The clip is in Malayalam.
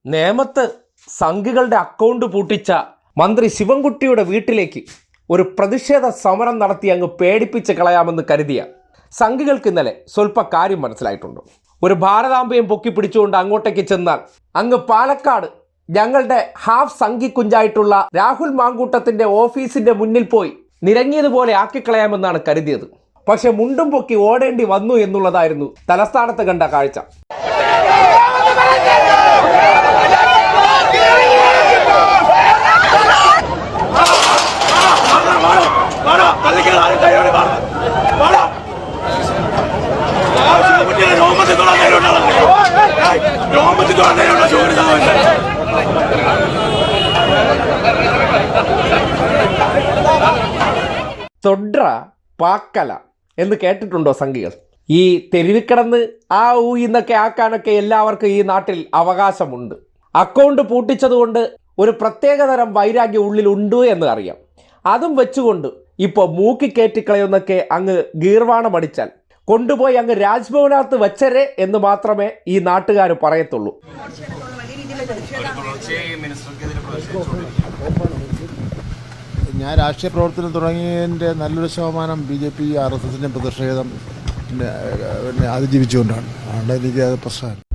നേമത്ത് സംഘികളുടെ അക്കൗണ്ട് പൂട്ടിച്ച മന്ത്രി ശിവൻകുട്ടിയുടെ വീട്ടിലേക്ക് ഒരു പ്രതിഷേധ സമരം നടത്തി അങ്ങ് പേടിപ്പിച്ച് കളയാമെന്ന് കരുതിയ സംഘികൾക്ക് ഇന്നലെ സ്വല്പ കാര്യം മനസ്സിലായിട്ടുണ്ട്. ഒരു ഭാരതാംബയും പൊക്കി പിടിച്ചുകൊണ്ട് അങ്ങോട്ടേക്ക് ചെന്നാൽ അങ്ങ് പാലക്കാട് ഞങ്ങളുടെ ഹാഫ് സംഘി കുഞ്ചായിട്ടുള്ള രാഹുൽ മാങ്കൂട്ടത്തിന്റെ ഓഫീസിന്റെ മുന്നിൽ പോയി നിരങ്ങിയതുപോലെ ആക്കിക്കളയാമെന്നാണ് കരുതിയത്. പക്ഷെ മുണ്ടും പൊക്കി ഓടേണ്ടി വന്നു എന്നുള്ളതായിരുന്നു തലസ്ഥാനത്ത് കണ്ട കാഴ്ച. തൊഡ്ര പാക്കല എന്ന് കേട്ടിട്ടുണ്ടോ സംഘികൾ? ഈ തെരുവിൽ കിടന്ന് ആ ഊ എന്നൊക്കെ ആക്കാനൊക്കെ എല്ലാവർക്കും ഈ നാട്ടിൽ അവകാശമുണ്ട്. അക്കൗണ്ട് പൂട്ടിച്ചതുകൊണ്ട് ഒരു പ്രത്യേകതരം വൈരാഗ്യം ഉള്ളിലുണ്ട് എന്ന് അറിയാം. അതും വെച്ചുകൊണ്ട് ഇപ്പോൾ മൂക്കിക്കയറ്റിക്കളയൊന്നൊക്കെ അങ്ങ് ഗീർവാണം അടിച്ചാൽ കൊണ്ടുപോയി അങ്ങ് രാജ്ഭവനകത്ത് വെച്ചരെ എന്ന് മാത്രമേ ഈ നാട്ടുകാർ പറയത്തുള്ളൂ. ഞാൻ രാഷ്ട്രീയ പ്രവർത്തനം തുടങ്ങിയതിൻ്റെ നല്ലൊരു ശതമാനം BJP RSSൻ്റെ പ്രതിഷേധം അതിജീവിച്ചുകൊണ്ടാണ്. അതുകൊണ്ട് എനിക്ക് അത് പ്രശ്നമാണ്.